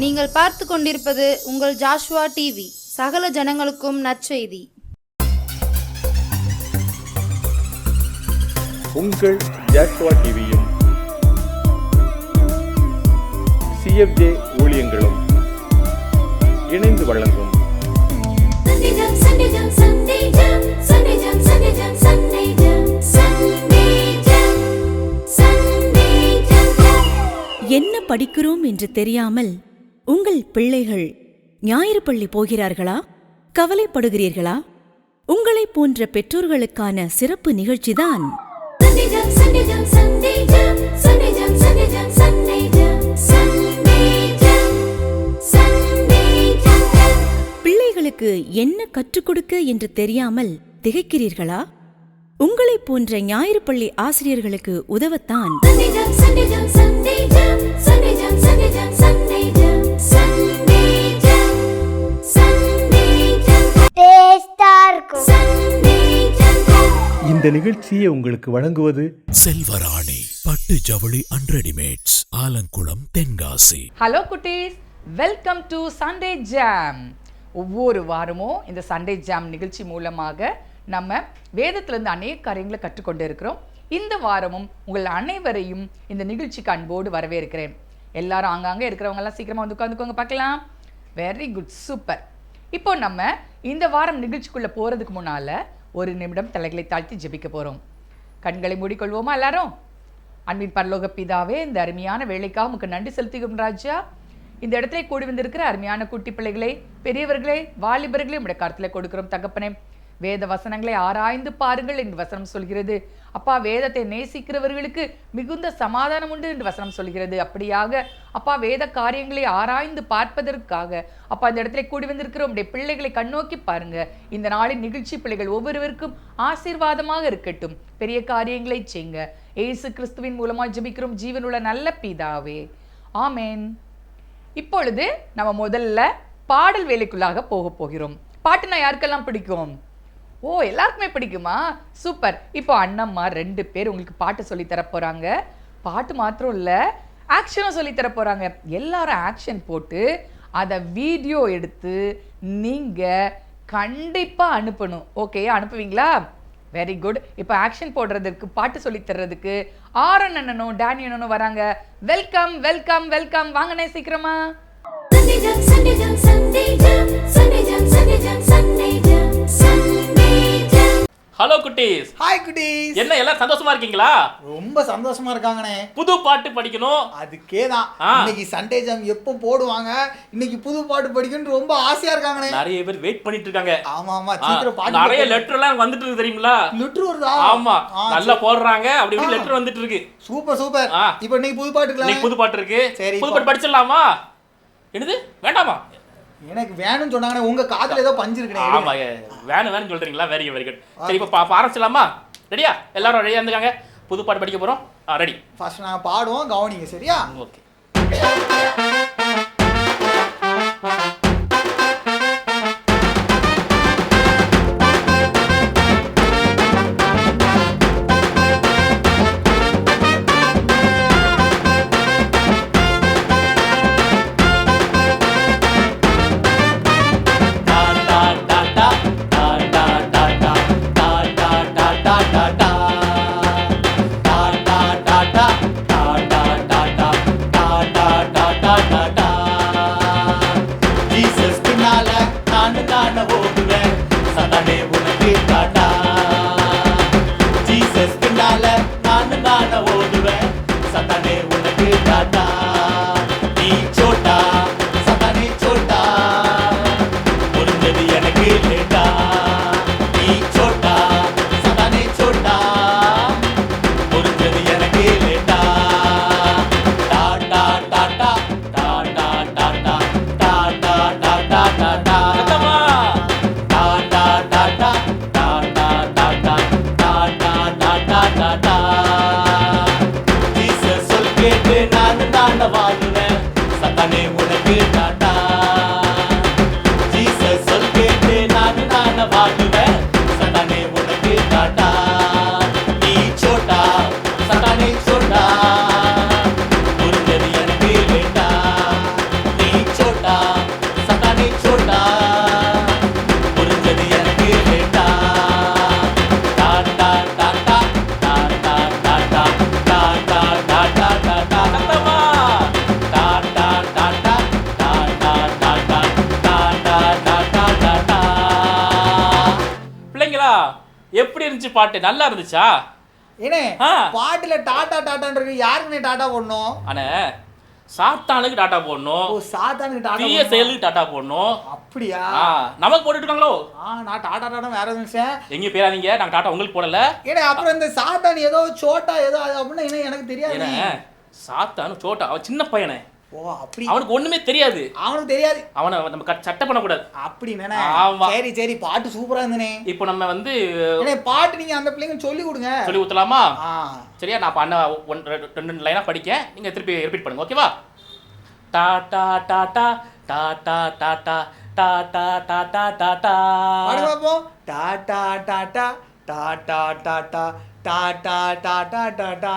நீங்கள் பார்த்து கொண்டிருப்பது உங்கள் ஜாஷுவா டிவி, சகல ஜனங்களுக்கும் நற்செய்தி. உங்கள் ஜாஷுவா டிவியும் CFJ ஊழியங்களும் இணைந்து வழங்கும் என்ன படிக்கிறோம் என்று தெரியாமல் உங்கள் பிள்ளைகள் ஞாயிறு பள்ளி போகிறார்களா? கவலைப்படுகிறீர்களா? உங்களை போன்ற பெற்றோர்களுக்கான சிறப்பு நிகழ்ச்சிதான் பிள்ளைகளுக்கு என்ன கற்றுக் கொடுக்க என்று தெரியாமல் திகைக்கிறீர்களா? உங்களை போன்ற ஞாயிறு பள்ளி ஆசிரியர்களுக்கு உதவத்தான் இந்த நிகழ்ச்சியை உங்களுக்கு வழங்குவது செல்வராணி பட்டு ஜவுளி and readymades, Alangulam, Tenkasi. Hello குட்டீஸ், வெல்கம் டு சண்டே ஜாம். ஒவ்வொரு வாரமும் இந்த சண்டே ஜாம் நிகழ்ச்சி மூலமாக நம்ம வேதத்திலிருந்து அநேக காரியங்களை கற்றுக்கொண்டு இருக்கிறோம். இந்த வாரமும் உங்கள் அனைவரையும் இந்த நிகழ்ச்சிக்கு அன்போடு வரவேற்கிறேன். எல்லாரும் ஆங்காங்கே இருக்கிறவங்கெல்லாம் சீக்கிரமாக வந்து உட்காந்துக்கோங்க பார்க்கலாம். Very good, super. இப்போ நம்ம இந்த வாரம் நிகழ்ச்சிக்குள்ளே போகிறதுக்கு முன்னால் ஒரு நிமிடம் தலைகளை தாழ்த்தி ஜெபிக்க போகிறோம். கண்களை மூடிக்கொள்வோமா எல்லாரும்? அன்பின் பரலோக பிதாவே, இந்த அருமையான வேலைக்காக உங்களுக்கு நன்றி செலுத்துகிறோம் ராஜா. இந்த இடத்துல கூடி வந்திருக்கிற அருமையான குட்டி பிள்ளைகளை, பெரியவர்களே, வாலிபர்களே உடைய கருத்தில் கொடுக்கிறோம் தகப்பனே. வேத வசனங்களை ஆராய்ந்து பாருங்கள் என்று வசனம் சொல்கிறது. அப்பா, வேதத்தை நேசிக்கிறவர்களுக்கு மிகுந்த சமாதானம் உண்டு என்று வசனம் சொல்கிறது. அப்படியாக அப்பா, வேத காரியங்களை ஆராய்ந்து பார்ப்பதற்காக அப்பா இந்த இடத்துல கூடி வந்திருக்கிற உடைய பிள்ளைகளை கண்ணோக்கி பாருங்க. இந்த நாளின் நிகழ்ச்சி பிள்ளைகள் ஒவ்வொருவருக்கும் ஆசீர்வாதமாக இருக்கட்டும். பெரிய காரியங்களை செய்யுங்க. இயேசு கிறிஸ்துவின் மூலமாக ஜெபிக்கிறோம் ஜீவனுள்ள நல்ல பிதாவே, ஆமேன். இப்பொழுது நம்ம முதல்ல பாடல் வேலைக்குள்ளாக போகிறோம். பாட்டுனா யாருக்கெல்லாம் பிடிக்கும்? ஓ, எல்லாருக்குமே பிடிக்குமா? சூப்பர். இப்போ அண்ணம்மா 2 பேர் உங்களுக்கு பாட்டு சொல்லி தர போறாங்க. பாட்டு மாத்திரம் இல்லை, ஆக்ஷனும் சொல்லி தர போறாங்க. எல்லாரும் ஆக்ஷன் போட்டு அதை வீடியோ எடுத்து நீங்க கண்டிப்பா அனுப்பணும். ஓகே, அனுப்புவீங்களா? Very good. இப்போ ஆக்ஷன் போடுறதுக்கு, பாட்டு சொல்லி தர்றதுக்கு ஆரன் அண்ணனும் டேனி அண்ணனும் வராங்க. Welcome welcome welcome. வாங்கண்ணே சீக்கிரமா. ஹலோ குட்டீஸ். ஹாய் குட்டீஸ். என்ன எல்லாம் சந்தோஷமா இருக்கீங்களா? ரொம்ப சந்தோஷமா இருக்காங்கண்ணே. புது பாட்டு படிக்கணும், அதுக்கே தான் இன்னைக்கு சண்டே ஜாம் எப்போ போடுவாங்க, இன்னைக்கு புது பாட்டு படிக்கணும்னு ரொம்ப ஆசையா இருக்காங்கண்ணே. நிறைய பேர் வெயிட் பண்ணிட்டு இருக்காங்க. ஆமா ஆமா, சீக்கிரம் பாட்டு. நிறைய லெட்டர் எல்லாம் வந்துட்டு இருக்கு தெரியுங்களா? லெட்டர் வருதா? ஆமா, நல்லா போடுறாங்க. அப்படி இப்படி லெட்டர் வந்துட்டு இருக்கு. Super super. இப்போ இன்னைக்கு புது பாட்டு இன்னைக்கு புது பாட்டு இருக்கு. சரி, புது பாட்டு படிச்சிடலாமா? என்னது, வேண்டாமா? எனக்கு வேணும்னு சொன்னாங்கண்ணே. உங்க காதுல ஏதோ பஞ்சு இருக்குண்ணே. ஆமா, வேணும் சொல்றீங்களா? Very good very good. சரி, இப்போ ஆரம்பிச்சிடலாமா? ரெடியா? எல்லாரும் ரெடியா இருந்துக்காங்க. புது பாட்டு படிக்க போறோம். ரெடி? ஃபர்ஸ்ட் நான் பாடுவோம், கவனிங்க. சரியா? ஓகே. எப்படி இருந்துச்சு பாட்டு? நல்லா இருந்துச்சா? ஏனே பாட்டுல டாடா டாடான்றது யாருக்குனே டாடா போடணும்? அண்ணே சாத்தானுக்கு டாட்டா போடணும். ஓ சாத்தானுக்கு டாடா. தீய செயலுக்கு டாட்டா போடணும். அப்படியா? நமக்கு போட்டுட்டு இருக்காங்களோ? நான் டாடா டாடா வேற நினைச்சேன். எங்க பேராதீங்க, நாங்க டாட்டா உங்களுக்கு போடல. ஏனே அப்புறம் இந்த சாத்தான் ஏதோ சோட்டா ஏதோ அப்படின்னா என்ன எனக்கு தெரியாது. சாத்தானு சோட்டா அவன் சின்ன பையனே. ஓ அப்படி. அவனுக்கு ஒண்ணுமே தெரியாது. அவனுக்கு தெரியாது. அவனை நம்ம சட்டை பண்ணக்கூடாது. அப்படி நானே. சரி சரி பாட்டு சூப்பரா இருந்தனே. இப்போ நம்ம வந்து பாட்டு நீங்க அந்த பிள்ளைங்க சொல்லி கொடுங்க. சொல்லி ஊத்தலாமா? சரியா? நான் பண்ண 2 லைனா படிக்கேன், நீங்க திருப்பி ரிப்பீட் பண்ணுங்க. ஓகேவா? டாடா டாடா டாடா டாடா டாடா டாடா டாடா. பாடு பாப்போம். டாடா டாடா டாடா டாடா டாடா டாடா டாடா.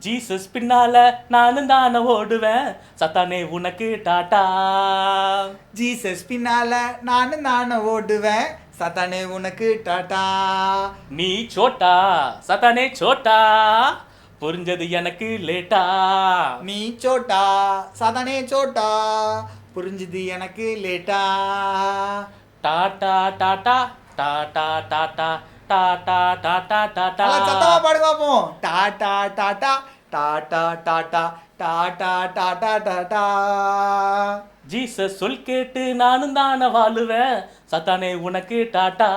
ஜீசஸ் பின்னால நானும் தானே ஓடுவேன், சத்தானே உனக்கு டாடா. ஜீசஸ் பின்னால நானும் தானே ஓடுவேன், சத்தானே உனக்கு டாடா. நீ சோட்டா சத்தானே சோட்டா, புரிஞ்சது எனக்கு லேட்டா. நீ சோட்டா சதானே சோட்டா, புரிஞ்சது எனக்கு லேட்டா. டாடா டாடா டாடா டாடா டாடா டாடா டாடா. சத்தமா பாடு பாப்போம். டாடா டாடா டாடா டாடா டாடா டாடா டாடா. ஜீசஸ் சொல் கேட்டு நானும் தானே வாழுவேன், சத்தானே உனக்கு டாடா.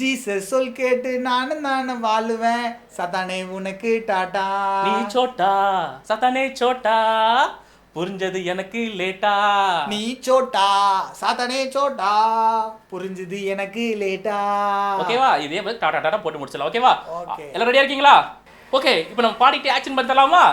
ஜீசஸ் சொல் கேட்டு நானும் தானே வாழுவேன், சத்தானே உனக்கு டாடா. நீ சோட்டா சத்தானே சோட்டா, புரிஞ்சது எனக்கு லேட்டா. நீ சோட்டா சாத்தானே சோட்டா, புரிஞ்சது எனக்கு லேட்டா. ஓகேவா? இதே மாதிரி டாடா டாடா போட்டு முடிச்சலாம். ஓகேவா? ஓகே. எல்லாம் ரெடியா இருக்கீங்களா? ஓகே, இப்போ நம்ம பாடிட்டு ஆக்ஷன் பண்ணலாமா?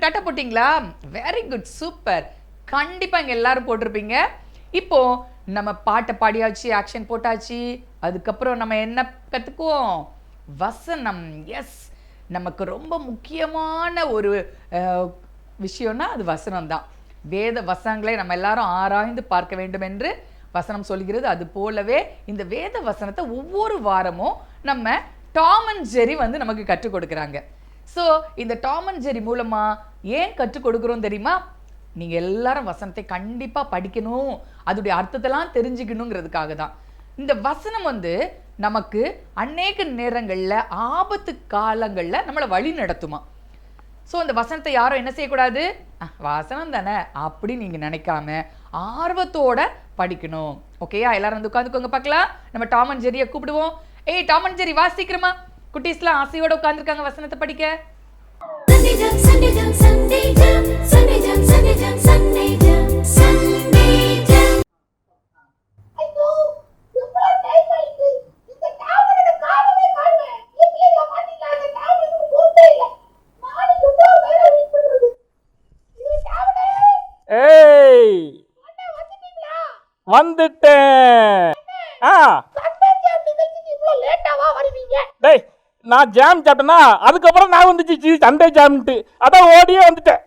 டாட்டா போட்டிங்களா? Very good, super. கண்டிப்பா இங்க எல்லாரும் போட்டிருப்பீங்க. இப்போ நம்ம பாட்டை பாடியாச்சு, ஆக்ஷன் போட்டாச்சு. அதுக்கப்புறம் நம்ம என்ன கத்துக்குவோம்? வசனம். எஸ், நமக்கு ரொம்ப முக்கியமான ஒரு விஷயம்னா அது வசனம் தான். வேத வசனங்களை நம்ம எல்லாரும் ஆராய்ந்து பார்க்க வேண்டும் என்று வசனம் சொல்கிறது. அது போலவே இந்த வேத வசனத்தை ஒவ்வொரு வாரமும் நம்ம டாம் அண்ட் ஜெரி வந்து நமக்கு கற்றுக் கொடுக்குறாங்க. ஸோ இந்த டாம் அண்ட் ஜெரி மூலமா ஏன் கற்றுக் கொடுக்குறோம் தெரியுமா? நீங்க எல்லாரும் வசனத்தை கண்டிப்பா படிக்கணும், அதோடைய அர்த்தத்தெல்லாம் தெரிஞ்சுக்கணுங்கிறதுக்காக தான். இந்த வசனம் வந்து நமக்கு அநேக நேரங்கள்ல ஆபத்து காலங்கள்ல நம்மளை வழி நடத்துமா. ஸோ அந்த வசனத்தை யாரும் என்ன செய்யக்கூடாது, வசனம் தானே அப்படி நீங்க நினைக்காம ஆர்வத்தோட படிக்கணும். ஓகேயா? எல்லாரும் வந்து உட்காந்துக்கோங்க பார்க்கலாம். நம்ம டாம் அண்ட் ஜெரியை கூப்பிடுவோம். ஏய் டாம் அண்ட் ஜெரி, வா சீக்கிரமா. குட்டீஸ்லாம் ஆசையோட உட்காந்துருக்காங்க வசனத்தை படிக்க. ஏய் வந்துட்டேன். டேய், நான் ஜாம் சாப்பிட்டேனா, அதுக்கப்புறம் நான் வந்துச்சு சண்டே ஜாம்ட்டு, அதான் ஓடியே வந்துட்டேன்.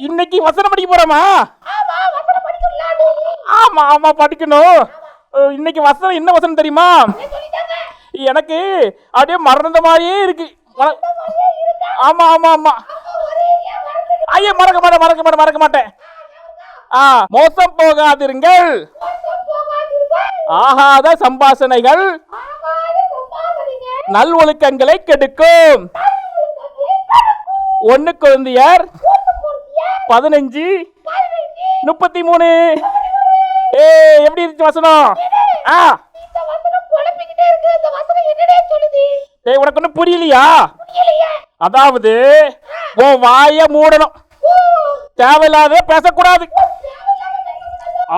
இன்னைக்கு வசனம் படிக்க போறோமா? ஆமா ஆமா படிக்கணும். இன்னைக்கு வசனம் என்ன வசனம் தெரியுமா? எனக்கு அப்படியே மறந்த மாதிரியே இருக்கு. ஆமா ஆமா ஆமா. ஐயா மறக்க மாட்டேன். மோசம் போகாதிருங்கள், ஆகாத சம்பாஷணைகள் நல்வொழுக்கங்களை கெடுக்கும். 1 கொரிந்தியர் 15:33. எப்படி இருக்கு வசனம்? உனக்கு ஒன்னும் புரியலையா? அதாவது உன் வாய மூடணும், தேவையில்லாத பேசக்கூடாது.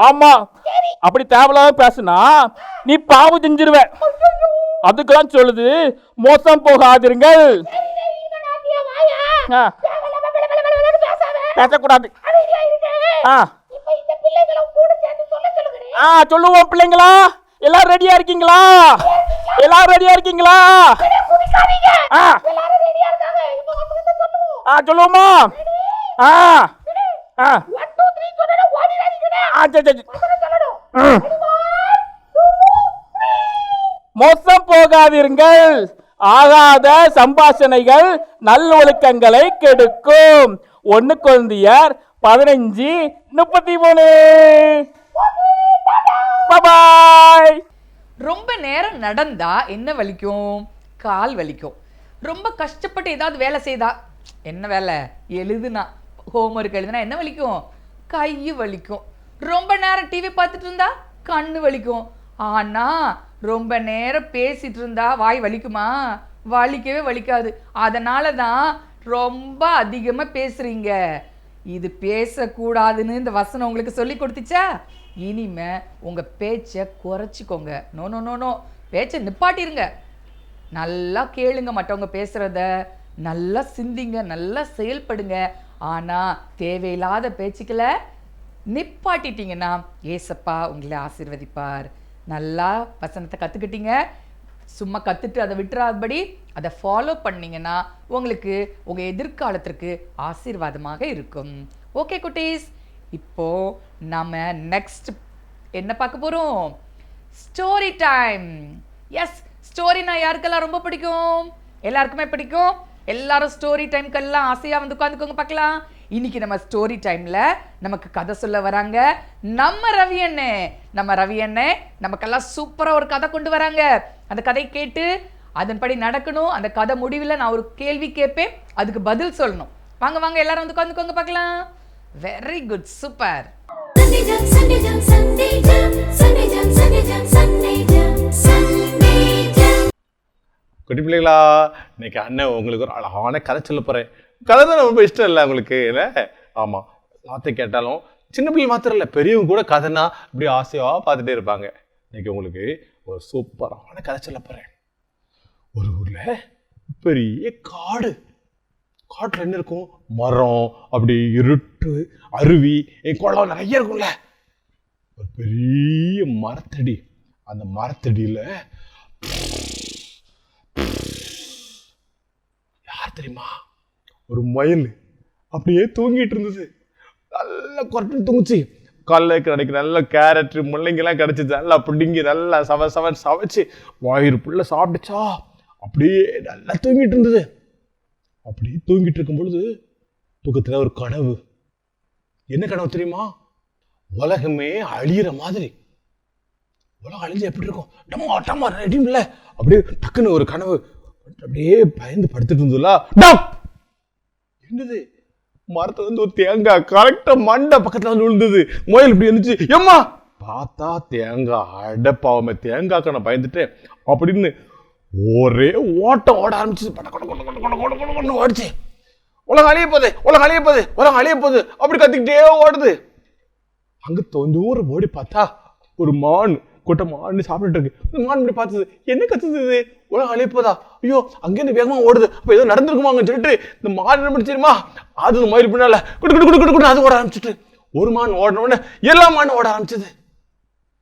ஆமா, அப்படி தேவையில்லாத பேசுனா நீ பாவம் செஞ்சிருவ. அதுக்கெல்லாம் சொல்லுது மோசம் போகாதிருங்கள், பேசக்கூடாது. சொல்லுவோம் பிள்ளைங்களா, எல்லாரும் ரெடியா இருக்கீங்களா? எல்லாரும் ரெடியா இருக்கீங்களா? சொல்லுவோமா? மோசம் போகாதிருங்கள், ஆகாத சம்பாஷணைகள் நல்லொழுக்கங்களை கெடுக்கும். 1 கொரிந்தியர் 15:33. பாய். ரொம்ப நேரம் நடந்தா என்ன வலிக்கும்? கால் வலிக்கும். ரொம்ப கஷ்டப்பட்டு ஏதாவது வேலை செய்தா, என்ன வேலை எழுதுனா, ஹோம்ஒர்க் எழுதுனா என்ன வலிக்கும்? கை வலிக்கும். ரொம்ப நேரம் டிவி பார்த்துட்டு இருந்தா கண்ணு வலிக்கும். ஆனா ரொம்ப நேரம் பேசிட்டு இருந்தா வாய் வலிக்குமா? வலிக்கவே வலிக்காது. அதனால தான் ரொம்ப அதிகமா பேசுறீங்க. இது பேசக்கூடாதுன்னு இந்த வசனம் உங்களுக்கு சொல்லி கொடுத்துச்சா? இனிமே உங்க பேச்சை குறைச்சிக்கோங்க. நோ நோ நோ நோ, பேச்சை நிப்பாட்டிருங்க. நல்லா கேளுங்க மற்றவங்க பேசுறத, நல்லா சிந்திங்க, நல்லா செயல்படுங்க. ஆனா தேவையில்லாத பேச்சுக்களை நிப்பாட்டிட்டீங்கன்னா ஏசப்பா உங்களை ஆசீர்வதிப்பார். நல்லா வசனத்தை கற்றுக்கிட்டீங்க, சும்மா கற்றுட்டு அதை விட்டுறாதபடி அதை ஃபாலோ பண்ணிங்கன்னா உங்களுக்கு உங்கள் எதிர்காலத்திற்கு ஆசீர்வாதமாக இருக்கும். ஓகே குட்டீஸ், இப்போது நம்ம நெக்ஸ்ட் என்ன பார்க்க போகிறோம்? Story time. எஸ், ஸ்டோரினா யாருக்கெல்லாம் ரொம்ப பிடிக்கும்? எல்லாருக்குமே பிடிக்கும். எல்லாரும் ஸ்டோரி டைம்க்கெல்லாம் ஆசையாக வந்து உட்காந்துக்கோங்க பார்க்கலாம். இன்னைக்கு நம்ம ஸ்டோரி டைமில் நமக்கு கதை சொல்ல வராங்க நம்ம ரவி அண்ணே. நமக்கெல்லாம் சூப்பராக ஒரு கதை கொண்டு வராங்க. அந்த கதை கேட்டு அதன்படி நடக்கணும். அந்த கதை முடிவில் நான் ஒரு கேள்வி கேட்பேன், அதுக்கு பதில் சொல்லணும். வாங்க வாங்க எல்லாரும் வந்து உட்காந்துக்கோங்க பார்க்கலாம். Very good, super. குட்டி பிள்ளைகளா, இன்னைக்கு அண்ணன் உங்களுக்கு ஒரு அழகான கதை சொல்ல போகிறேன். கதை தான் ரொம்ப இஷ்டம் இல்லை உங்களுக்கு, இல்லை? ஆமாம், வார்த்தை கேட்டாலும் சின்ன பிள்ளை மாத்திரம் இல்லை, பெரியவங்க கூட கதைனா இப்படி ஆசையாக பார்த்துட்டே இருப்பாங்க. இன்னைக்கு உங்களுக்கு ஒரு சூப்பரான கதை சொல்ல போகிறேன். ஒரு ஊரில் பெரிய காடு. காட்டுல என்ன இருக்கும்? மரம், அப்படி இருட்டு, அருவி, குளம் நிறைய இருக்கும்ல. ஒரு பெரிய மரத்தடி. அந்த மரத்தடியில யார் தெரியுமா? ஒரு மயில் அப்படியே தூங்கிட்டு இருந்தது. நல்லா கொரட்டு தூங்குச்சு. காலைல கிடைக்கிற நல்ல கேரட் முள்ளங்கெல்லாம் கிடைச்சிச்சு. நல்லா பிடிங்கி நல்லா சமைச்சு வயிறு புள்ள சாப்பிட்டுச்சா. அப்படியே நல்லா தூங்கிட்டு இருந்தது. அப்படியே தூங்கிட்டு இருக்கும் பொழுது தூக்கத்துல ஒரு கனவு. என்ன கனவு தெரியுமா? உலகமே அழியிற மாதிரி. உலகம் அழிஞ்சு எப்படி இருக்கும்? டம்மா டம்மா ரெடிம்ல. அப்படியே டக்குன்னு ஒரு கனவு. அப்படியே பயந்து படுத்துட்டு இருந்ததுல என்னது? மரத்துல இருந்து ஒரு தேங்காய் கரெக்டா மண்டை பக்கத்துல வந்து விழுந்தது. முயல் இப்படி இருந்துச்சு. ஏம்மா பார்த்தா தேங்காய். அடப்பாவமே, தேங்காய்க்கு நான் பயந்துட்டேன் அப்படின்னு ஒரே ஓட்டம் ஓட ஆரம்பிச்சு. ஓடிச்சு. உலகம் அழிய போகுது, உலகம் அழிய போகுது, உலகம் அழிய போகுது அப்படி கத்திக்கிட்டே ஓடுது. அங்க தூரம் ஓடி பார்த்தா ஒரு மான் கூட்டம் மான் சாப்பிட்டு இருக்கு. மான் இப்படி பார்த்தது. என்ன கத்துது? உலகம் அழிய போதா? ஐயோ, அங்கேருந்து வேகமா ஓடுது. அப்ப ஏதோ நடந்திருக்குமாங்கன்னு சொல்லிட்டு இந்த மான் என்ன தெரியுமா? அது மயில் பின்னால குடு அது ஓட ஆரம்பிச்சுட்டு ஒரு மான் ஓடின உடனே எல்லா மானும் ஓட ஆரம்பிச்சது.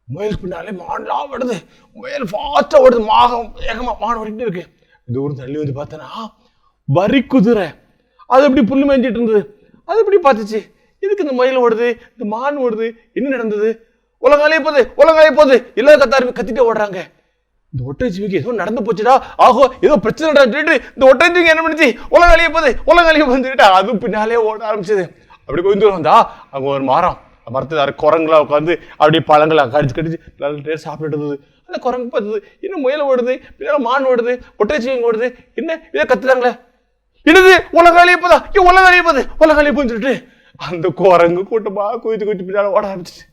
முயல் பின்னாலே மான்லாம் ஓடுது. முயல் ஃபாஸ்டா ஓடுது. வேகமா மான் ஓடிட்டு இருக்கு. தூரம் தள்ளி வந்து பார்த்தனா வரி குதிரை. அது எப்படி புல்லு மேய்ஞ்சிட்டு இருந்தது. அது எப்படி பார்த்துச்சு, இதுக்கு இந்த மயில் ஓடுது, இந்த மான் ஓடுது, என்ன நடந்தது? உலகம் அழிய போகுது, உலகம் அழிய போகுது. எல்லாரும் கத்திட்டே ஓடுறாங்க. இந்த ஒட்டச்சிவிக்கு ஏதோ நடந்து போச்சுடா, ஆகோ ஏதோ பிரச்சனை சொல்லிட்டு இந்த ஒட்டச்சிவிக்கு என்ன பண்ணுச்சு? உலகம் அழிய போகுது, உலகம் அழிய போகுது. அது பின்னாலே ஓட ஆரம்பிச்சது. அப்படி கொஞ்சம் தூரம் வந்தா அங்க ஒரு மரம். மரத்துல குரங்குலாம் உட்காந்து அப்படியே பழங்களை கடிச்சு சாப்பிட்டு இருந்தது. அந்த குரங்கு பார்த்தது, என்ன முயல் ஓடுது, பின்னால மான் ஓடுது, ஒட்டச்சிவிங்க ஓடுது, என்ன இதை கத்துறாங்களே, என்னது உலகம் அழிய போதா? உலகம் அழிய போகுது, உலகம் அழிய போகுதுன்னு சொல்லிட்டு அந்த குரங்கு கூட்டமா குவிச்சு பின்னால ஓட ஆரம்பிச்சு.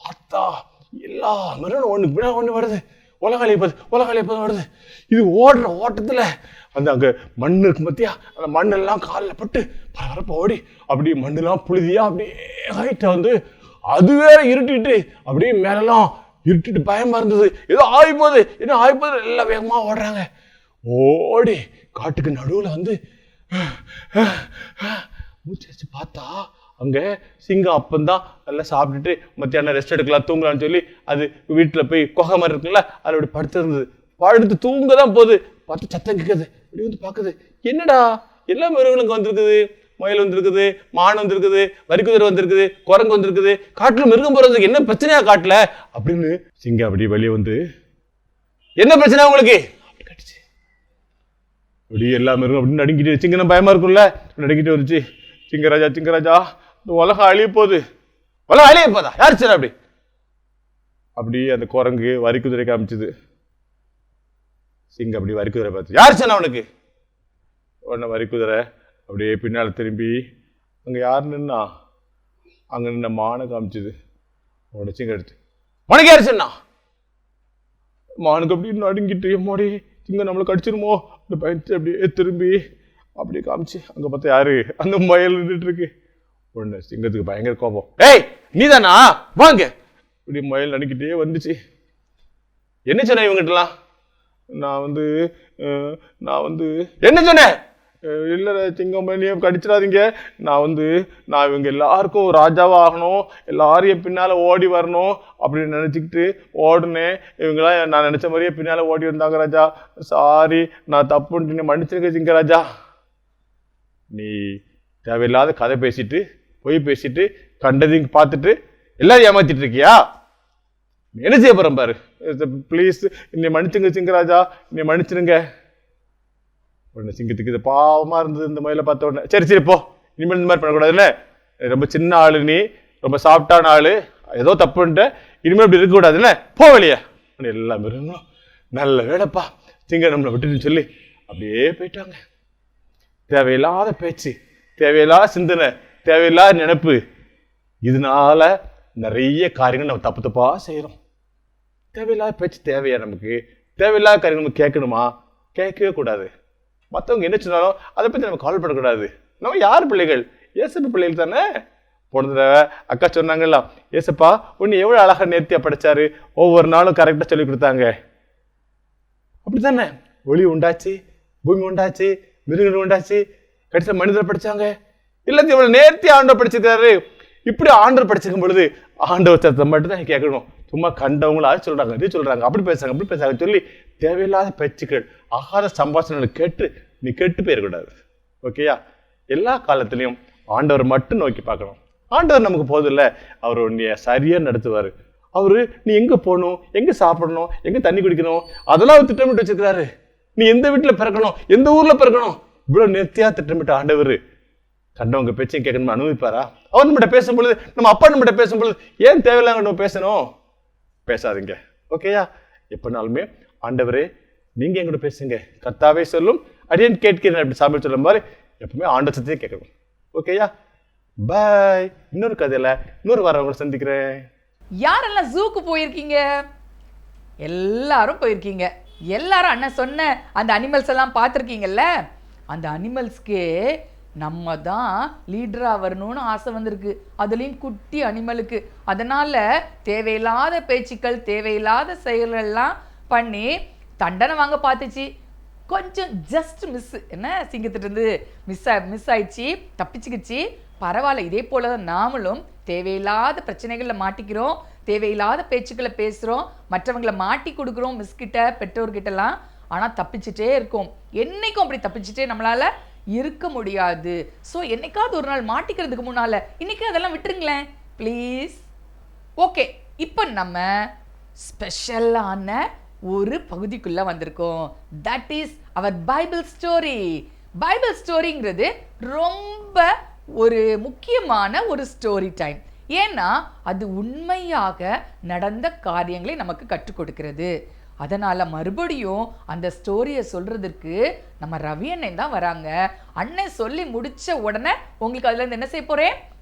பார்த்தா எல்லா மரம் ஒண்ணு பின்னால ஒண்ணு வருது. உலகம் அழிய போகுது, உலகம் அழிய போகுது வருது. இது ஓடுற ஓட்டத்துல அந்த அங்க மண் இருக்கு பத்தியா, அந்த மண்ணெல்லாம் காலில் பட்டு பரபரப்ப ஓடி அப்படியே மண்ணெல்லாம் புழுதியா அப்படியே ஹைட்டா வந்து அது வேற இருட்டிட்டு அப்படியே மேலெல்லாம் இருட்டிட்டு பயமா இருந்தது. ஏதோ ஆகி போகுது, என்ன ஆகி போகுது. எல்லாம் வேகமா ஓடுறாங்க. ஓடி காட்டுக்கு நடுவுல வந்து மூச்சு பார்த்தா அங்க சிங்கம் அப்பந்தான் நல்லா சாப்பிட்டுட்டு மத்தியானம் ரெஸ்ட் எடுக்கலாம் தூங்கலாம்னு சொல்லி அது வீட்டுல போய் குகை மாதிரி இருக்குல்ல, அதில் அப்படி படுத்திருந்தது. படுத்து தூங்க தான் போகுது. பார்த்து சத்தம் கேட்குது. இப்படி வந்து பார்க்குது, என்னடா எல்லா மிருகங்களுக்கும் வந்திருக்குது. மயில் வந்திருக்குது, மான் வந்திருக்குது, வரிக்குதிரை வந்திருக்குது, குரங்கு வந்திருக்குது. காட்டுல மிருகம் போறதுக்கு என்ன பிரச்சனையா காட்டுல அப்படின்னு சிங்கம் அப்படி வெளியே வந்து, என்ன பிரச்சனை உங்களுக்கு அப்படி கட்டுச்சு. அப்படி எல்லா மிருகம் அப்படின்னு நடுங்கிட்டு, சிங்கம் பயமா இருக்கும்ல, நடுங்கிட்டு வந்துச்சு. சிங்கராஜா சிங்கராஜா, இந்த உலகம் அழிய போகுது. உலகம் அழிய போதா? யார் சார் அப்படி அப்படி அந்த குரங்கு வரிக்குதிரை காமிச்சுது. சிங்கம் அப்படி வரிக்குதிரை பார்த்து, யார் சார் அவனுக்கு? உடனே வரிக்குதிரை அப்படியே பின்னால் திரும்பி அங்க யார் நின்னா அங்க நின்ன மானை காமிச்சுது. உடனே சிங்கம் எடுத்து, உனக்கு யார் சொன்னா? மானுக்கு அப்படி நடுங்கிட்டு, மோடி சிங்கம் நம்மளை கடிச்சிருமோ அந்த பயந்து அப்படியே திரும்பி அப்படியே காமிச்சு அங்க பார்த்தா யாரு? அங்க மயில் நின்றுட்டு இருக்கு. உடனே சிங்கத்துக்கு பயங்கர கோபம். ஏய் நீதானா, வாங்க. இப்படி மயில் நடிக்கிட்டே வந்துச்சு. என்ன சொன்ன இவங்கிட்டலாம்? நான் வந்து என்ன சொன்னேன்? இல்ல சிங்கம் நீயும் கடிச்சிடாதீங்க. நான் இவங்க எல்லாருக்கும் ராஜாவா ஆகணும், எல்லாரும் என் பின்னால ஓடி வரணும் அப்படின்னு நினைச்சுக்கிட்டு ஓடுனேன். இவங்கெல்லாம் நான் நினைச்ச மாதிரியே பின்னால ஓடி வந்தாங்க ராஜா. சாரி, நான் தப்புன்னு மன்னிச்சிருக்க சிங்கராஜா. நீ தேவையில்லாத கதை பேசிட்டு பொய் பேசிட்டு கண்டதையும் பார்த்துட்டு எல்லாரும் ஏமாத்திட்டு இருக்கியா? என்ன செய்ய போறேன் பாரு. பிளீஸ் என்னை மன்னிச்சுங்க சிங்கராஜா, என்னை மன்னிச்சிருங்க. உடனே சிங்கத்துக்கு இது பாவமா இருந்தது இந்த மயில பார்த்த உடனே. சரி போ, இனிமேல் இந்த மாதிரி பண்ணக்கூடாதுன்னு. ரொம்ப சின்ன ஆளு, நீ ரொம்ப சாஃப்டான ஆளு, ஏதோ தப்புன்ட்டு இனிமேல் இப்படி இருக்கக்கூடாதுன்னு போ வெளியே. எல்லாம் இருந்தோம். நல்ல வேலைப்பா, சிங்கம் நம்மளை விட்டுன்னு சொல்லி அப்படியே போயிட்டாங்க. தேவையில்லாத பேச்சு, தேவையில்லாத சிந்தனை, தேவையில்லாத நினைப்பு, இதனால நிறைய காரியங்கள் நம்ம தப்பு தப்பா செய்யறோம். தேவையில்லாத பேச்சு தேவையா? நமக்கு தேவையில்லாத காரியங்கள் நம்ம கேட்கணுமா? கேட்கவே கூடாது. மற்றவங்க என்ன சொன்னாலும் அதை பற்றி நம்ம கவலைப்படக்கூடாது. நம்ம யார் பிள்ளைகள்? ஏசப்பா பிள்ளைகள் தானே. போன தடவை அக்கா சொன்னாங்கல்ல, ஏசப்பா ஒன்று எவ்வளோ அழகா நேர்த்தியா படிச்சாரு, ஒவ்வொரு நாளும் கரெக்டாக சொல்லி கொடுத்தாங்க. அப்படித்தானே ஒளி உண்டாச்சு, பூமி உண்டாச்சு, மிருகங்கள் உண்டாச்சு, கடைசியில் மனிதரை படிச்சாங்க. எல்லாத்தையும் இவ்வளவு நேர்த்தி ஆண்டவர் படிச்சிருக்காரு. இப்படி ஆண்டவர் படிச்சிருக்கும் பொழுது ஆண்டவர் சத்தத்தை மட்டும் தான் கேட்கணும். சும்மா கண்டவங்களா சொல்றாங்க, இது சொல்றாங்க, அப்படி பேசுறாங்க சொல்லி தேவையில்லாத பேச்சுக்கள், ஆகாத சம்பாஷணங்களை கேட்டு நீ கெட்டு போயிடக்கூடாது. ஓகேயா? எல்லா காலத்திலையும் ஆண்டவர் மட்டும் நோக்கி பார்க்கணும். ஆண்டவர் நமக்கு போதும் இல்லை, அவர் நீ சரியா நடத்துவார். அவரு நீ எங்க போகணும், எங்க சாப்பிடணும், எங்க தண்ணி குடிக்கணும், அதெல்லாம் அவர் திட்டமிட்டு வச்சிருக்கிறாரு. நீ எந்த வீட்டுல பிறக்கணும், எந்த ஊர்ல பிறக்கணும், இவ்வளவு நேர்த்தியா திட்டமிட்ட ஆண்டவர் கண்டவங்க பேச்சையும் கேட்கணும்னு அனுபவிப்பாரா? அவர் நம்மகிட்ட பேசும்பொழுது, நம்ம அப்பா நம்மகிட்ட பேசும்பொழுது ஏன் தேவையில்லாம நம்ம பேசணும்? பேசாதீங்க. ஓகேயா? எப்பனாலுமே ஆண்டவரே நீங்க எங்கூட பேசுங்க, கர்த்தாவே சொல்லும் அடியேன் கேட்கிறேன் அப்படி சாமி சொல்லும் மாதிரி எப்பவுமே ஆண்டவர் சத்தத்தையே கேட்கணும். ஓகேயா? பாய். இன்னொரு கதையில இன்னொரு வாரம் சந்திக்கிறேன். யாரெல்லாம் ஜூக்கு போயிருக்கீங்க? எல்லாரும் போயிருக்கீங்க. எல்லாரும் அண்ணன் சொன்ன அந்த அனிமல்ஸ் எல்லாம் பார்த்துருக்கீங்கல்ல. அந்த அனிமல்ஸ்க்கே நம்ம தான் லீடராக வரணும்னு ஆசை வந்திருக்கு, அதுலேயும் குட்டி அனிமலுக்கு. அதனால் தேவையில்லாத பேச்சுக்கள், தேவையில்லாத செயல்கள்லாம் பண்ணி தண்டனை வாங்க பார்த்துச்சு. கொஞ்சம் ஜஸ்ட் மிஸ், என்ன சிங்கத்திட்டருந்து மிஸ் ஆயிடுச்சு, தப்பிச்சுக்கிச்சு. பரவாயில்ல, இதே போல தான் நாமளும் தேவையில்லாத பிரச்சனைகளில் மாட்டிக்கிறோம், தேவையில்லாத பேச்சுக்களை பேசுகிறோம், மற்றவங்களை மாட்டி கொடுக்குறோம் மிஸ்கிட்ட, பெற்றோர்கிட்டலாம். ஆனால் தப்பிச்சுட்டே இருக்கோம். என்றைக்கும் அப்படி தப்பிச்சுட்டே நம்மளால் இருக்க முடியாது. ஸோ என்னைக்காவது ஒரு நாள் மாட்டிக்கிறதுக்கு முன்னால் இன்றைக்கி அதெல்லாம் விட்டுருங்களேன் ப்ளீஸ். ஓகே, இப்போ நம்ம ஸ்பெஷலான ஒரு பகுதிக்குள்ளே வந்திருக்கோம். That is our Bible story. Bible ஸ்டோரிங்கிறது ரொம்ப ஒரு முக்கியமான ஒரு ஸ்டோரி டைம். ஏன்னா அது உண்மையாக நடந்த காரியங்களை நமக்கு கற்றுக் கொடுக்கிறது. அதனால் மறுபடியும் அந்த ஸ்டோரியை சொல்கிறதுக்கு நம்ம ரவி அண்ணன் தான் வராங்க. அண்ணன் சொல்லி முடித்த உடனே உங்களுக்கு அதுலேருந்து என்ன செய்ய போகிறேன்?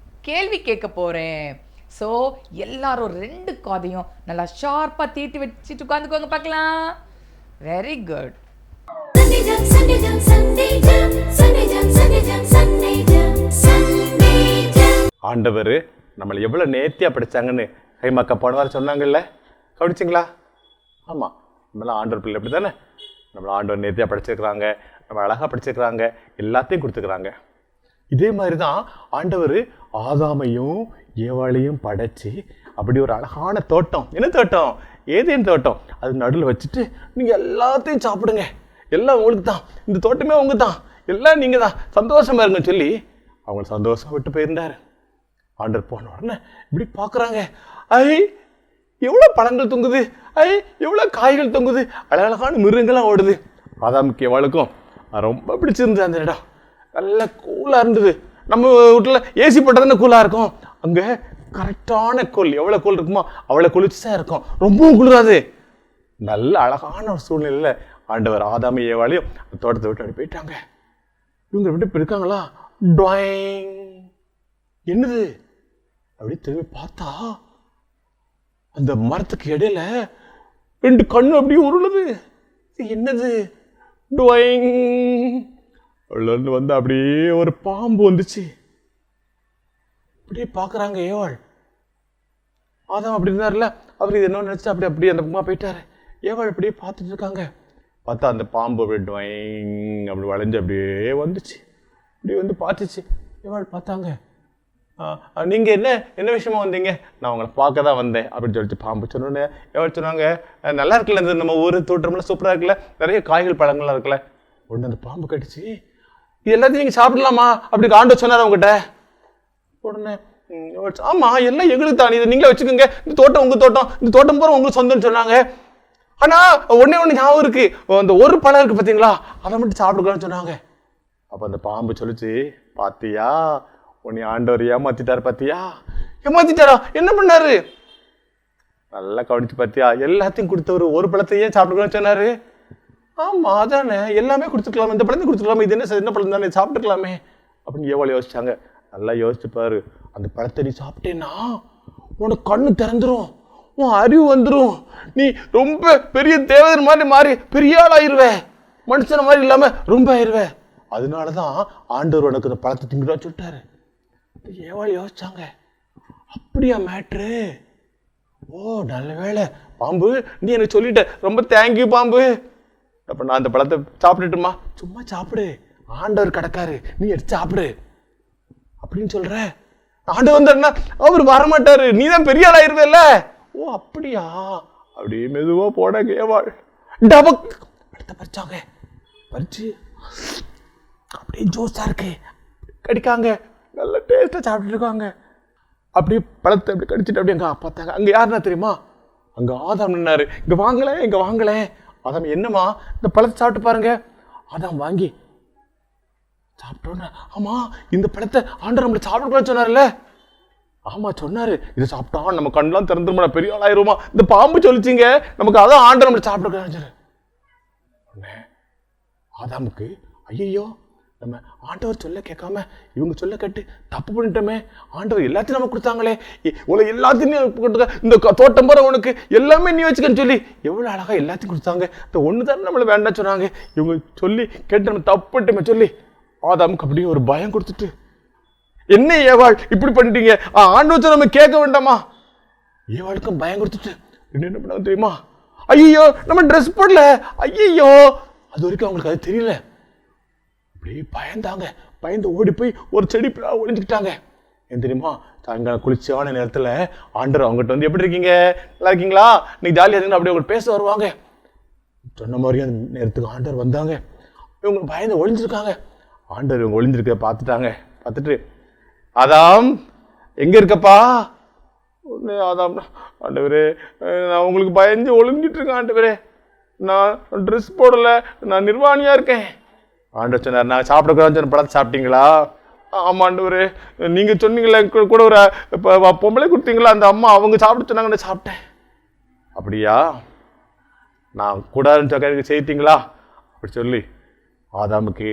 கேள்வி கேட்க போகிறேன். ஸோ எல்லாரும் 2 காதையும் நல்லா ஷார்ப்பாக தீட்டி வச்சுட்டு உட்காந்துக்கோங்க பார்க்கலாம். Very good. ஆண்டவர் நம்மளை எவ்வளோ நேர்த்தியாக படித்தாங்கன்னு கைமாக்கா போன வாரம் சொன்னாங்கல்ல, கவனிச்சிங்களா? ஆமாம், நம்மளாம் ஆண்டவர் பிள்ளை அப்படி தானே. நம்மளை ஆண்டவர் நேர்த்தியாக படிச்சிருக்கிறாங்க, நம்ம அழகாக படிச்சிருக்கிறாங்க, எல்லாத்தையும் கொடுத்துக்கிறாங்க. இதே மாதிரி தான் ஆண்டவர் ஆதாமையும் ஏவாளையும் படைச்சி அப்படி ஒரு அழகான தோட்டம், என்ன தோட்டம்? ஏதேன் தோட்டம். அது நடுவில் வச்சுட்டு நீங்கள் எல்லாத்தையும் சாப்பிடுங்க, எல்லாம் உங்களுக்கு தான், இந்த தோட்டமே உங்க தான், எல்லாம் நீங்கள் தான், சந்தோஷமா இருங்கன்னு சொல்லி அவங்க சந்தோஷம் விட்டு போயிருந்தார். ஆண்டவர் போன உடனே இப்படி பார்க்குறாங்க, ஐ எவ்வளோ பழங்கள் தொங்குது, ஐ எவ்வளோ காய்கள் தொங்குது, அழகழகான மிருகங்கள்லாம் ஓடுது. ஆதாமுக்கு ஏவாளுக்கும் ரொம்ப பிடிச்சிருந்தது. அந்த இடம் நல்லா கூலாக இருந்தது. நம்ம வீட்டில் ஏசி போட்டதானே கூலாக இருக்கும், அங்கே கரெக்டான கோல், எவ்வளோ கோல் இருக்குமோ அவ்வளோ குளிர்ச்சியாக இருக்கும், ரொம்பவும் குளிராது. நல்ல அழகான ஒரு சூழ்நிலையில் ஆண்டவர் ஆதாம ஏவாளையும் தோட்டத்தை விட்டு அப்படி போயிட்டாங்க. இவங்க விட்டு இப்போ இருக்காங்களா, டாயிங் என்னது அப்படி திரும்பி பார்த்தா அந்த மரத்துக்கு இடையில 2 கண்ணு அப்படியே உருளுது. என்னது? டாயிங் உள்ளேருந்து வந்து அப்படியே ஒரு பாம்பு வந்துச்சு. அப்படியே பார்க்குறாங்க ஏவாள். ஆதாம் அப்படி இருந்தார்ல, அவர் இது என்ன நினச்சி அப்படியே அந்த பக்கமாக போயிட்டாரு. ஏவாள் அப்படியே பார்த்துட்டு இருக்காங்க. பார்த்தா அந்த பாம்பு அப்படியே டாயிங் அப்படி வளைஞ்சு அப்படியே வந்துச்சு. இப்படி வந்து பார்த்துச்சு. ஏவாள் பார்த்தாங்க, நீங்கள் என்ன விஷயமா வந்தீங்க? நான் உங்களை பார்க்க தான் வந்தேன் அப்படின்னு சொல்லிட்டு பாம்பு சொன்னோன்னே ஏவாள் சொன்னாங்க, நல்லா இருக்குல்ல இந்த நம்ம ஊர் தோட்டம்லாம் சூப்பராக இருக்குல்ல, நிறைய காய்கள் பழங்கள்லாம் இருக்குல்ல. உடனே அந்த பாம்பு கடிச்சு, இது எல்லாத்தையும் நீங்கள் சாப்பிடலாமா அப்படி ஆண்டவர் சொன்னார் அவங்ககிட்ட. உடனே ஆமாம் எல்லாம் எங்களுக்கு தான், இதை நீங்களே வச்சுக்கோங்க, இந்த தோட்டம் உங்கள் தோட்டம், இந்த தோட்டம் பூரா உங்களுக்கு சொந்தம்னு சொன்னாங்க. ஆனால் ஒன்று ஞாபகம் இருக்கு, அந்த ஒரு பழம் இருக்குது பார்த்தீங்களா, அதை மட்டும் சாப்பிடுக்கலான்னு சொன்னாங்க. அப்போ அந்த பாம்பு சொல்லிச்சு, பார்த்தியா உன்னை ஆண்டவர் ஏமாத்திட்டார், பார்த்தியா? ஏமாத்திட்டாரா? என்ன பண்ணாரு? நல்லா கவனிச்சு பார்த்தியா, எல்லாத்தையும் கொடுத்தவர் ஒரு பழத்தையே சாப்பிட்டுக்கலாம்னு சொன்னாரு. ஆமா அதானே, எல்லாமே கொடுத்துக்கலாமே, இந்த பழத்தையும் கொடுத்துக்கலாமே, இது என்ன பழம் தானே, சாப்பிட்டுக்கலாமே அப்படின்னு எவ்வளோ யோசிச்சாங்க. நல்லா யோசிச்சு பாரு, அந்த பழத்தை நீ சாப்பிட்டேன்னா உனக்கு கண்ணு திறந்துரும், உன் அறிவு வந்துடும், நீ ரொம்ப பெரிய தேவதன் மாதிரி மாறி பெரிய ஆள் ஆயிடுவே, மனுஷன மாதிரி இல்லாம ரொம்ப ஆயிடுவே. அதனாலதான் ஆண்டவர் உனக்கு இந்த பழத்தை திங்கடா சொல்லிட்டாரு. ஏவாள் யோசிச்சாங்க, அப்படியா மேட்ரு? ஓ நல்ல வேலை பாம்பு, நீ எனக்கு சொல்லிட்ட, ரொம்ப தேங்க்யூ பாம்பு, அப்ப நான் அந்த பழத்தை சாப்பிட்டுட்டுமா? சும்மா சாப்பிடு, ஆண்டவர் கிடக்காரு, நீ எடுத்து சாப்பிடு அப்படின்னு சொல்ற. ஆண்டவர் வந்தாருன்னா அவர் வரமாட்டாரு, நீ தான் பெரிய ஆளாயிருவல்ல. ஓ அப்படியா? அப்படியே மெதுவா போனாங்க ஏவாள். டபக் பழத்தை பறிச்சாங்க. பறிச்சு அப்படியே ஜோஸா இருக்கு கடிக்காங்க, நல்ல டேஸ்டா சாப்பிட்டு இருக்காங்க. அப்படியே பழத்தை அப்படி கடிச்சிட்டு அப்படியே அங்கே பார்த்தாங்க. அங்கே யாருன்னா தெரியுமா? அங்கே ஆதாம் நின்னாரு. இங்கே வாங்கலேன், இங்கே வாங்கலேன். ஆதாம், என்னம்மா இந்த பழத்தை சாப்பிட்டு பாருங்க. ஆதாம் வாங்கி சாப்பிட்டோன்னு, ஆமா இந்த பழத்தை ஆண்டவர் நம்மளை சாப்பிடக்கூடாது சொன்னார்ல. ஆமா சொன்னாரு, இதை சாப்பிட்டா நம்ம கண்ணெல்லாம் திறந்துருமா, பெரிய ஆளாயிருமா. இந்த பாம்பு சொல்லிச்சிங்க நமக்கு, அதான் ஆண்டவர் நம்மளை சாப்பிடக்கூடாது. ஆதாமுக்கு ஐயோ நம்ம ஆண்டவர் சொல்ல கேட்காம இவங்க சொல்ல கேட்டு தப்பு பண்ணிட்டோமே, ஆண்டவர் எல்லாத்தையும் நமக்கு கொடுத்தாங்களே, உனக்கு எல்லாத்தையும் இந்த தோட்டம் போற உனக்கு எல்லாமே நீ வச்சுக்கன்னு சொல்லி எவ்வளோ அழகா எல்லாத்தையும் கொடுத்தாங்க, இந்த ஒன்று தான் நம்மளை வேண்டாம் சொன்னாங்க, இவங்க சொல்லி கேட்டு நம்ம தப்பு பண்ணிட்டோமே சொல்லி ஆதாமுக்கு அப்படியே ஒரு பயம் கொடுத்துட்டு, என்ன ஏவாள் இப்படி பண்ணிட்டீங்க, ஆண்டவர் நம்ம கேட்க வேண்டாமா? ஏவாளுக்கும் பயம் கொடுத்துட்டு என்ன பண்ணாங்க தெரியுமா? ஐயோ நம்ம ட்ரெஸ் போடல, ஐயோ அது வரைக்கும் அவங்களுக்கு அது தெரியல. அப்படியே பயந்தாங்க, பயந்து ஓடி போய் ஒரு செடி ஒளிஞ்சுக்கிட்டாங்க. ஏன் தெரியுமா? சாயங்காலம் குளிர்ச்சியான நேரத்தில் ஆண்டவர் அவங்ககிட்ட வந்து எப்படி இருக்கீங்க, நல்லா இருக்கீங்களா, நீ ஜாலியாக இருக்கீங்க அப்படி அவங்க பேச வருவாங்க. சொன்ன மாதிரியே அந்த நேரத்துக்கு ஆண்டவர் வந்தாங்க. இவங்க பயந்து ஒளிஞ்சிருக்காங்க. ஆண்டவர் இவங்க ஒளிஞ்சிருக்க பார்த்துட்டாங்க. பார்த்துட்டு, ஆதாம் எங்க இருக்கப்பா? ஆதாம், ஆண்டவரே நான் உங்களுக்கு பயந்து ஒளிஞ்சிட்டு இருக்கேன் ஆண்டவரே, நான் ட்ரெஸ் போடலை, நான் நிர்வாணியாக இருக்கேன். ஆண்டவர் சொன்னார், நான் சாப்பிடக்கூடாதுன்னு சொன்ன பழத்தை சாப்பிட்டீங்களா? ஆமாம் ஆண்டவரே, நீங்கள் சொன்னீங்களே கூட ஒரு பொம்பளை கொடுத்தீங்களா அந்த அம்மா, அவங்க சாப்பிட சொன்னாங்க, நான் சாப்பிட்டேன். அப்படியா? நான் கூடாதுன்னு எனக்கு செய்தீங்களா? அப்படி சொல்லி ஆதாமுக்கு,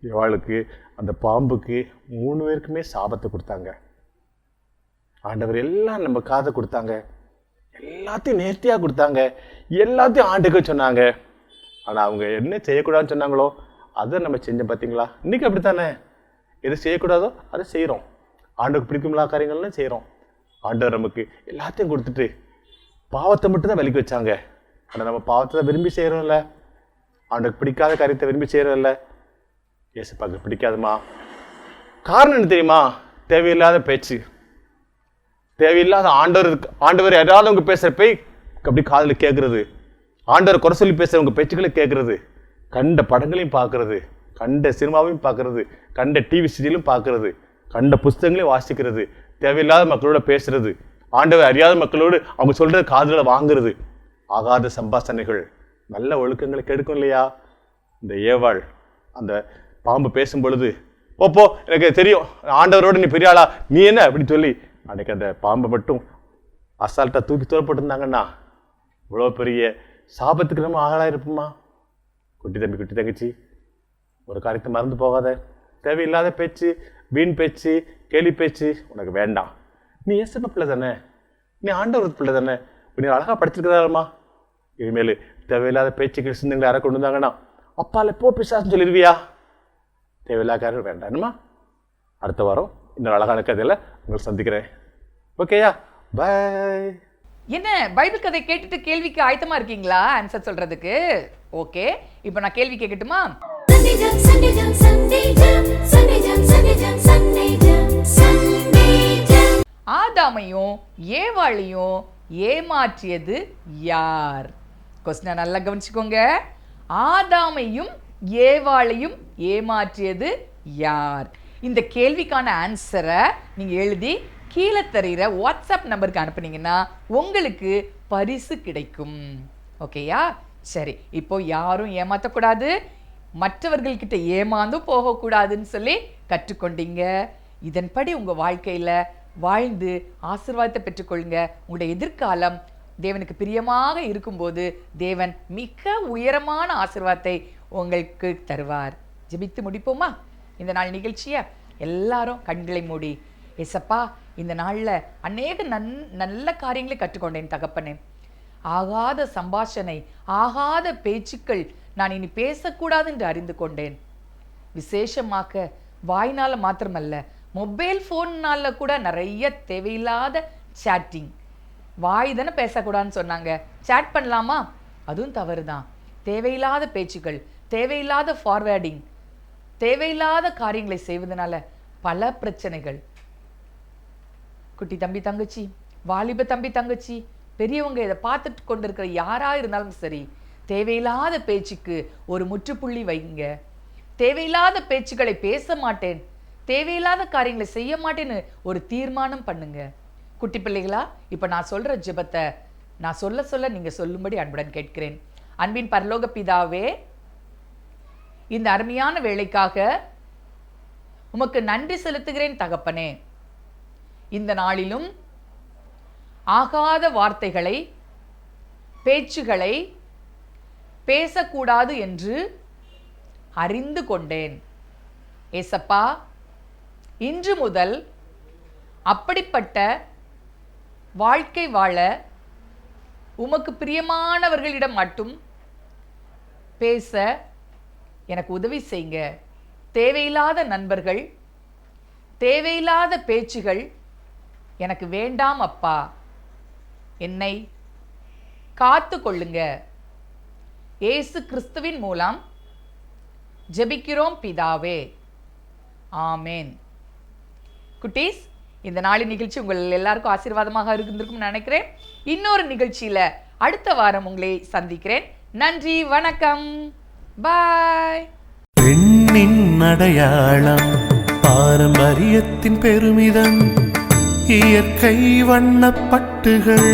ஏவாளுக்கு, அந்த பாம்புக்கு 3 பேருக்குமே சாபத்தை கொடுத்தாங்க. ஆண்டவர் எல்லாம் நம்ம காதை கொடுத்தாங்க, எல்லாத்தையும் நேர்த்தியாக கொடுத்தாங்க, எல்லாத்தையும் ஆண்டுக்கு சொன்னாங்க. ஆனால் அவங்க என்ன செய்யக்கூடாதுன்னு சொன்னாங்களோ அதை நம்ம செஞ்சோம். பார்த்தீங்களா? இன்றைக்கி அப்படித்தானே, எது செய்யக்கூடாதோ அதை செய்கிறோம், ஆண்டுக்கு பிடிக்கும்லா காரியங்கள்லாம் செய்கிறோம். ஆண்டவர் நமக்கு எல்லாத்தையும் கொடுத்துட்டு பாவத்தை மட்டும் தான் விலக்கி வச்சாங்க. ஆனால் நம்ம பாவத்தை தான் விரும்பி செய்கிறோம்ல, ஆண்டுக்கு பிடிக்காத காரியத்தை விரும்பி செய்கிறோம்ல. ஏசப்பாக்கு பிடிக்காதுமா. காரணம் என்ன தெரியுமா? தேவையில்லாத பேச்சு, தேவையில்லாத ஆண்டவர் யாராவது அவங்க பேசுகிற போய் அப்படி காதில் கேட்குறது, ஆண்டவர் குறை சொல்லி பேசுகிறவங்க பேச்சுக்களை கேட்குறது, கண்ட படங்களையும் பார்க்குறது, கண்ட சினிமாவையும் பார்க்குறது, கண்ட டிவி சீரியலும் பார்க்குறது, கண்ட புஸ்தகங்களையும் வாசிக்கிறது, தேவையில்லாத மக்களோட பேசுறது, ஆண்டவர் அறியாத மக்களோடு அவங்க சொல்கிற காதுகளை வாங்குறது, ஆகாத சம்பாஷணைகள் நல்ல ஒழுக்கங்களை கெடுக்கும் இல்லையா? இந்த ஏவாள் அந்த பாம்பு பேசும் பொழுது, ஓப்போ எனக்கு தெரியும் ஆண்டவரோடு நீ பெரிய ஆளா, நீ என்ன அப்படின்னு சொல்லி அன்றைக்கி அந்த பாம்பை மட்டும் அசால்ட்டாக தூக்கி தூரப்பட்டிருந்தாங்கன்னா இவ்வளோ பெரிய சாபத்துக்கு நம்ம ஆளாக இருப்போமா? குட்டி தம்பி, குட்டி தங்கச்சி, ஒரு காரியத்தை மறந்து போகாத. தேவையில்லாத பேச்சு, வீண் பேச்சு, கேலி பேச்சு உனக்கு வேண்டாம். நீ ஏசப்ப பிள்ளை தானே, நீ ஆண்டவர் பிள்ளை தானே, நீ அழகாக படிச்சிருக்கிறாருமா. இனிமேல் தேவையில்லாத பேச்சுக்கள் சிந்தங்களை யாரை கொண்டு வந்தாங்கன்னா அப்பால போ பிசாசுன்னு சொல்லிடுவியா? தேவையில்லாத காரியம் வேண்டாம்மா. அடுத்த வாரம் இன்னொரு அழகான கதையில் உங்களை சந்திக்கிறேன். ஓகேயா? பாய். என்ன பைபிள் கதை கேட்டுட்டு கேள்விக்கு ஆயத்தமா இருக்கீங்களா ஆன்சர் சொல்றதுக்கு? ஓகே, இப்போ நான் கேள்வி கேட்கட்டுமா? ஆதாமையும் ஏவாளையும் ஏமாற்றியது யார்? கொஸ்டினை நல்லா கவனிச்சுக்கோங்க. ஆதாமையும் ஏவாளையும் ஏமாற்றியது யார்? இந்த கேள்விக்கான ஆன்சரை நீங்க எழுதி கீழே தருகிற வாட்ஸ்அப் நம்பருக்கு அனுப்புனீங்கன்னா உங்களுக்கு பரிசு கிடைக்கும். ஓகேயா? சரி, இப்போ யாரும் ஏமாற்றக்கூடாது, மற்றவர்கள்கிட்ட ஏமாந்தும் போகக்கூடாதுன்னு சொல்லி கற்றுக்கொண்டீங்க. இதன்படி உங்கள் வாழ்க்கையில் வாழ்ந்து ஆசீர்வாதத்தை பெற்றுக்கொள்ளுங்க. உங்களுடைய எதிர்காலம் தேவனுக்கு பிரியமாக இருக்கும்போது தேவன் மிக உயரமான ஆசீர்வாதத்தை உங்களுக்கு தருவார். ஜெபித்து முடிப்போமா இந்த நாள் நிகழ்ச்சியை? எல்லாரும் கண்களை மூடி, ஏசப்பா இந்த நாளில் அநேக நல்ல காரியங்களை கற்றுக்கொண்டேன் தகப்பனே. ஆகாத சம்பாஷணை, ஆகாத பேச்சுக்கள் நான் இனி பேசக்கூடாது என்று அறிந்து கொண்டேன். விசேஷமாக வாய்னால மாத்திரமல்ல, மொபைல் ஃபோன்னால கூட நிறைய தேவையில்லாத சேட்டிங். வாய் தானே பேசக்கூடாதுன்னு சொன்னாங்க, சேட் பண்ணலாமா? அதுவும் தவறு தான். தேவையில்லாத பேச்சுக்கள், தேவையில்லாத ஃபார்வேர்டிங், தேவையில்லாத காரியங்களை செய்வதனால பல பிரச்சனைகள். குட்டி தம்பி தங்கச்சி, வாலிப தம்பி தங்கச்சி, பெரியவங்க இதை பார்த்துட்டு கொண்டிருக்கிற யாரா இருந்தாலும் சரி, தேவையில்லாத பேச்சுக்கு ஒரு முற்றுப்புள்ளி வைங்க. தேவையில்லாத பேச்சுக்களை பேச மாட்டேன், தேவையில்லாத காரியங்களை செய்ய மாட்டேன்னு ஒரு தீர்மானம் பண்ணுங்க. குட்டி பிள்ளைகளா, இப்ப நான் சொல்ற ஜெபத்தை நான் சொல்ல சொல்ல நீங்க சொல்லும்படி அன்புடன் கேட்கிறேன். அன்பின் பரலோக பிதாவே, இந்த அருமையான வேளைக்காக உமக்கு நன்றி செலுத்துகிறேன் தகப்பனே. இந்த நாளிலும் ஆகாத வார்த்தைகளை, பேச்சுகளை பேசக்கூடாது என்று அறிந்து கொண்டேன். ஏசப்பா, இன்று முதல் அப்படிப்பட்ட வாழ்க்கை வாழ உமக்கு பிரியமானவர்களிடம் மட்டும் பேச எனக்கு உதவி செய்யுங்க. தேவையில்லாத நண்பர்கள், தேவையில்லாத பேச்சுகள் எனக்கு வேண்டாம் அப்பா. என்னை காத்து கொள்ளுங்க. இயேசு கிறிஸ்துவின் மூலம் ஜெபிக்கிறோம் பிதாவே, ஆமேன். குட்டீஸ், இந்த நாளின் நிகழ்ச்சி உங்கள் எல்லாருக்கும் ஆசீர்வாதமாக இருந்திருக்கும் நினைக்கிறேன். இன்னொரு நிகழ்ச்சியில அடுத்த வாரம் உங்களை சந்திக்கிறேன். நன்றி, வணக்கம், பாய். பெண்ணின் அடையாளம், பாரம்பரியத்தின் பெருமிதம், இயற்கை வண்ணப்பட்டுகள்,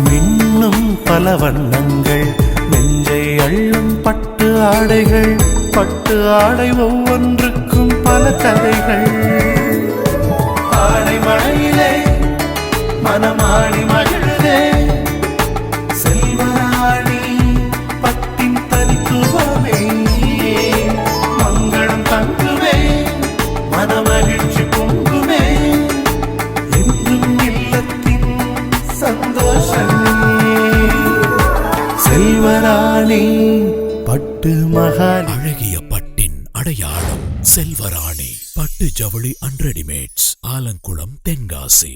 மின்னும் பல வண்ணங்கள், நெஞ்சை அள்ளும் பட்டு ஆடைகள், பட்டு ஆடை ஒவ்வொன்றுக்கும் பல கதைகள். ஆடை மழையிலே மனமாடி மகிழுதே, செல்வராணி பட்டின் தனித்துவமே, மங்களம் தங்குமே, மனமகிழ்ச்சி பொங்குமே, என்றும் இல்லத்தின் சந்தோஷமே. செல்வராணி பட்டு மகால். அழகிய பட்டின் அடையாளம் செல்வராணி பட்டு ஜவுளி அண்ட் ரெடிமேட்ஸ், ஆலங்குளம், தென்காசி.